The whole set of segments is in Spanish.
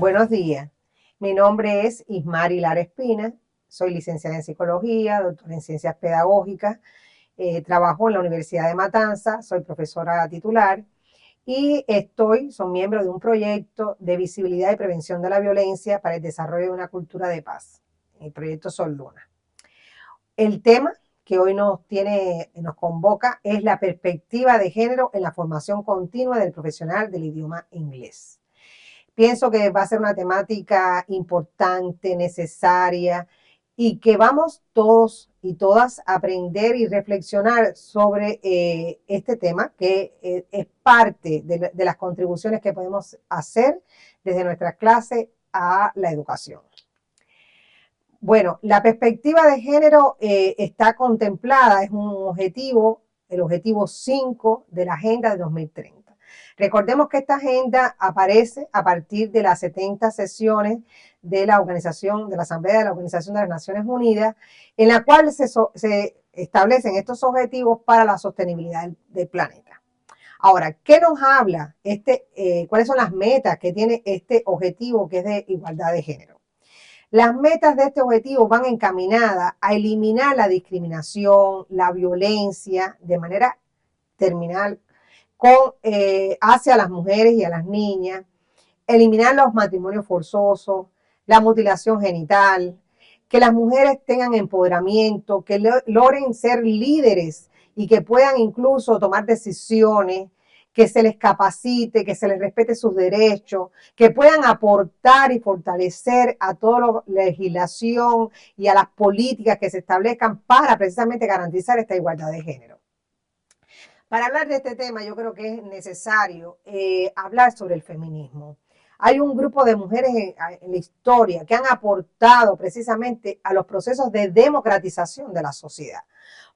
Buenos días. Mi nombre es Ismari Lara Espina. Soy licenciada en psicología, doctora en ciencias pedagógicas. Trabajo en la Universidad de Matanzas, soy profesora titular y soy miembro de un proyecto de visibilidad y prevención de la violencia para el desarrollo de una cultura de paz, el proyecto Sol Luna. El tema que hoy nos convoca es la perspectiva de género en la formación continua del profesional del idioma inglés. Pienso que va a ser una temática importante, necesaria y que vamos todos y todas a aprender y reflexionar sobre este tema que es parte de las contribuciones que podemos hacer desde nuestra clase a la educación. Bueno, la perspectiva de género está contemplada, es un objetivo, el objetivo 5 de la Agenda de 2030. Recordemos que esta agenda aparece a partir de las 70 sesiones de la Asamblea de la Organización de las Naciones Unidas, en la cual se establecen estos objetivos para la sostenibilidad del planeta. Ahora, ¿qué nos habla cuáles son las metas que tiene este objetivo que es de igualdad de género? Las metas de este objetivo van encaminadas a eliminar la discriminación, la violencia de manera terminal hacia las mujeres y a las niñas, eliminar los matrimonios forzosos, la mutilación genital, que las mujeres tengan empoderamiento, que logren ser líderes y que puedan incluso tomar decisiones, que se les capacite, que se les respete sus derechos, que puedan aportar y fortalecer a toda la legislación y a las políticas que se establezcan para precisamente garantizar esta igualdad de género. Para hablar de este tema, yo creo que es necesario hablar sobre el feminismo. Hay un grupo de mujeres en la historia que han aportado precisamente a los procesos de democratización de la sociedad,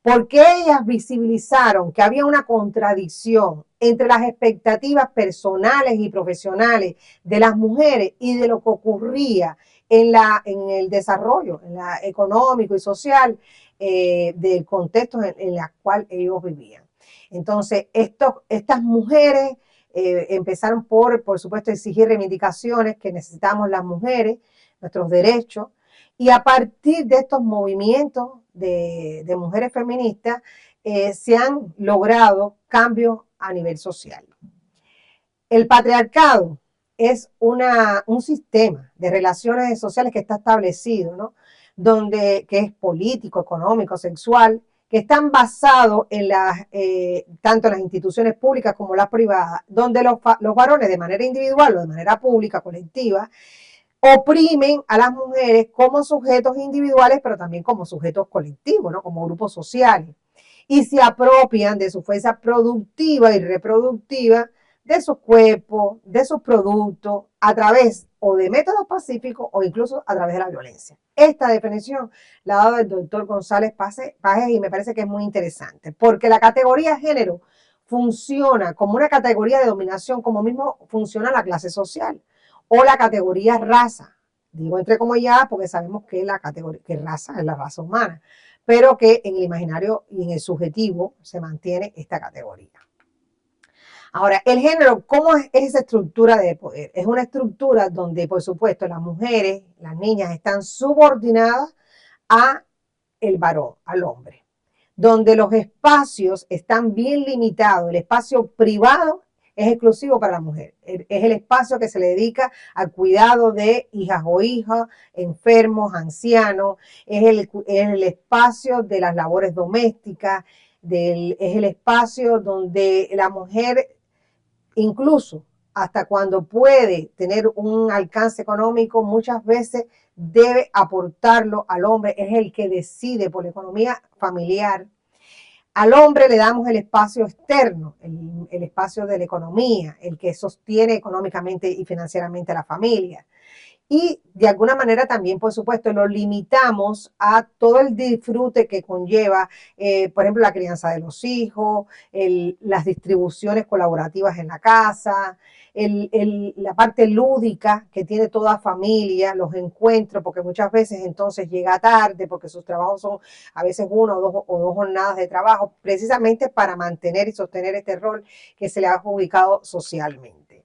porque ellas visibilizaron que había una contradicción entre las expectativas personales y profesionales de las mujeres y de lo que ocurría en el desarrollo económico y social del contexto en el cual ellos vivían. Entonces, estas mujeres empezaron por supuesto, exigir reivindicaciones que necesitamos las mujeres, nuestros derechos, y a partir de estos movimientos de mujeres feministas se han logrado cambios a nivel social. El patriarcado es un sistema de relaciones sociales que está establecido, ¿no? Que es político, económico, sexual, que están basados tanto en las instituciones públicas como las privadas, donde los varones de manera individual o de manera pública, colectiva, oprimen a las mujeres como sujetos individuales, pero también como sujetos colectivos, ¿no? Como grupos sociales, y se apropian de su fuerza productiva y reproductiva, de su cuerpo, de sus productos, a través o de métodos pacíficos o incluso a través de la violencia. Esta definición la ha dado el doctor González Pajes y me parece que es muy interesante, porque la categoría género funciona como una categoría de dominación, como mismo funciona la clase social, o la categoría raza. Digo entre comillas porque sabemos que raza es la raza humana, pero que en el imaginario y en el subjetivo se mantiene esta categoría. Ahora, el género, ¿cómo es esa estructura de poder? Es una estructura donde, por supuesto, las mujeres, las niñas están subordinadas a el varón, al hombre, donde los espacios están bien limitados. El espacio privado es exclusivo para la mujer. Es el espacio que se le dedica al cuidado de hijas o hijos, enfermos, ancianos. Es el espacio de las labores domésticas. Es el espacio donde la mujer, incluso hasta cuando puede tener un alcance económico, muchas veces debe aportarlo al hombre. Es el que decide por la economía familiar. Al hombre le damos el espacio externo, el espacio de la economía, el que sostiene económicamente y financieramente a la familia. Y de alguna manera también, por supuesto, lo limitamos a todo el disfrute que conlleva, por ejemplo, la crianza de los hijos, las distribuciones colaborativas en la casa, la parte lúdica que tiene toda familia, los encuentros, porque muchas veces entonces llega tarde, porque sus trabajos son a veces una o dos jornadas de trabajo, precisamente para mantener y sostener este rol que se le ha adjudicado socialmente.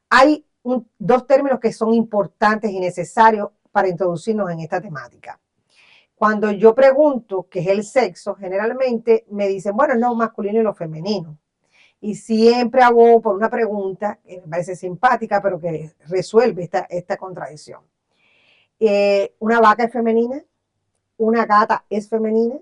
Hay dos términos que son importantes y necesarios para introducirnos en esta temática. Cuando yo pregunto qué es el sexo, generalmente me dicen, bueno, es lo masculino y lo femenino. Y siempre abogo por una pregunta que me parece simpática, pero que resuelve esta contradicción. ¿Una vaca es femenina? ¿Una gata es femenina?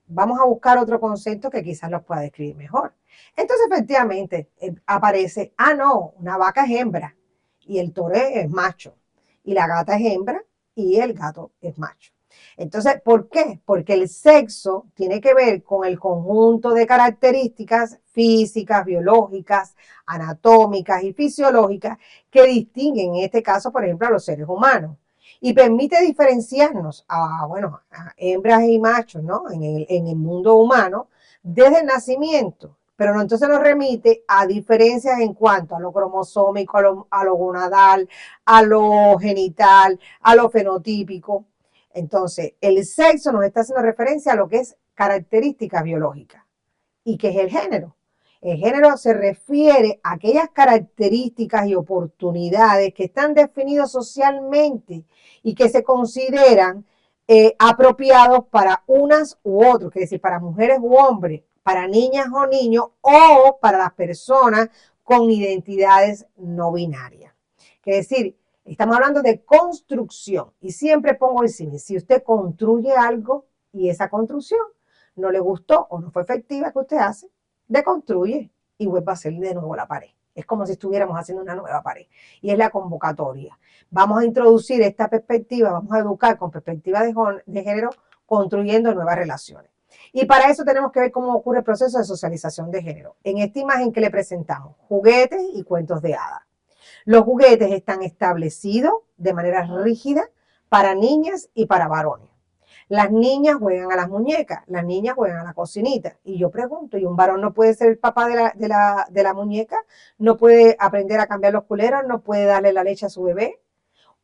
Vamos a buscar otro concepto que quizás los pueda describir mejor. Entonces, efectivamente, aparece, no, una vaca es hembra y el toro es macho, y la gata es hembra y el gato es macho. Entonces, ¿por qué? Porque el sexo tiene que ver con el conjunto de características físicas, biológicas, anatómicas y fisiológicas que distinguen, en este caso, por ejemplo, a los seres humanos. Y permite diferenciarnos bueno, a hembras y machos, ¿no? En el mundo humano desde el nacimiento. Pero no, entonces nos remite a diferencias en cuanto a lo cromosómico, a lo gonadal, a lo genital, a lo fenotípico. Entonces, el sexo nos está haciendo referencia a lo que es características biológicas. ¿Y qué es el género? El género se refiere a aquellas características y oportunidades que están definidos socialmente y que se consideran apropiados para unas u otras, es decir, para mujeres u hombres, para niñas o niños o para las personas con identidades no binarias. Es decir, estamos hablando de construcción y siempre pongo el cine. Si usted construye algo y esa construcción no le gustó o no fue efectiva que usted hace, deconstruye y vuelve a hacer de nuevo la pared. Es como si estuviéramos haciendo una nueva pared. Y es la convocatoria. Vamos a introducir esta perspectiva, vamos a educar con perspectiva de género, construyendo nuevas relaciones. Y para eso tenemos que ver cómo ocurre el proceso de socialización de género. En esta imagen que le presentamos, juguetes y cuentos de hadas. Los juguetes están establecidos de manera rígida para niñas y para varones. Las niñas juegan a las muñecas, las niñas juegan a la cocinita. Y yo pregunto, ¿y un varón no puede ser el papá de la muñeca? ¿No puede aprender a cambiar los culeros? ¿No puede darle la leche a su bebé?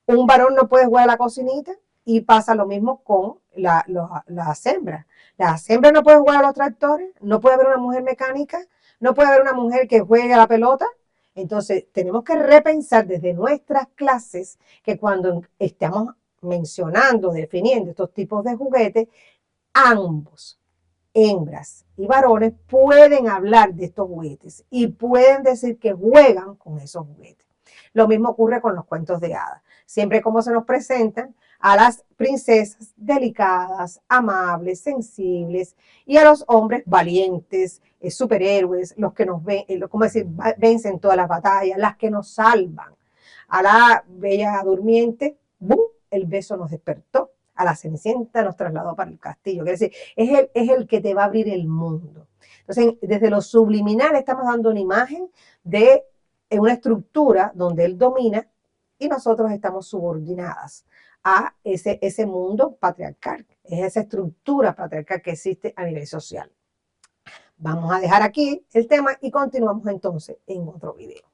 ¿Un varón no puede jugar a la cocinita? Y pasa lo mismo con las hembras. Las hembras no pueden jugar a los tractores, no puede haber una mujer mecánica, no puede haber una mujer que juegue a la pelota. Entonces, tenemos que repensar desde nuestras clases que cuando estamos mencionando, definiendo estos tipos de juguetes, ambos, hembras y varones, pueden hablar de estos juguetes y pueden decir que juegan con esos juguetes. Lo mismo ocurre con los cuentos de hadas. Siempre como se nos presentan a las princesas delicadas, amables, sensibles, y a los hombres valientes, superhéroes, los que nos ven, como decir, vencen todas las batallas, las que nos salvan. A la bella durmiente, ¡bum!, el beso nos despertó. A la Cenicienta nos trasladó para el castillo. Quiere decir, es el que te va a abrir el mundo. Entonces, desde lo subliminal estamos dando una imagen de una estructura donde él domina y nosotros estamos subordinadas a ese mundo patriarcal, es esa estructura patriarcal que existe a nivel social. Vamos a dejar aquí el tema y continuamos entonces en otro video.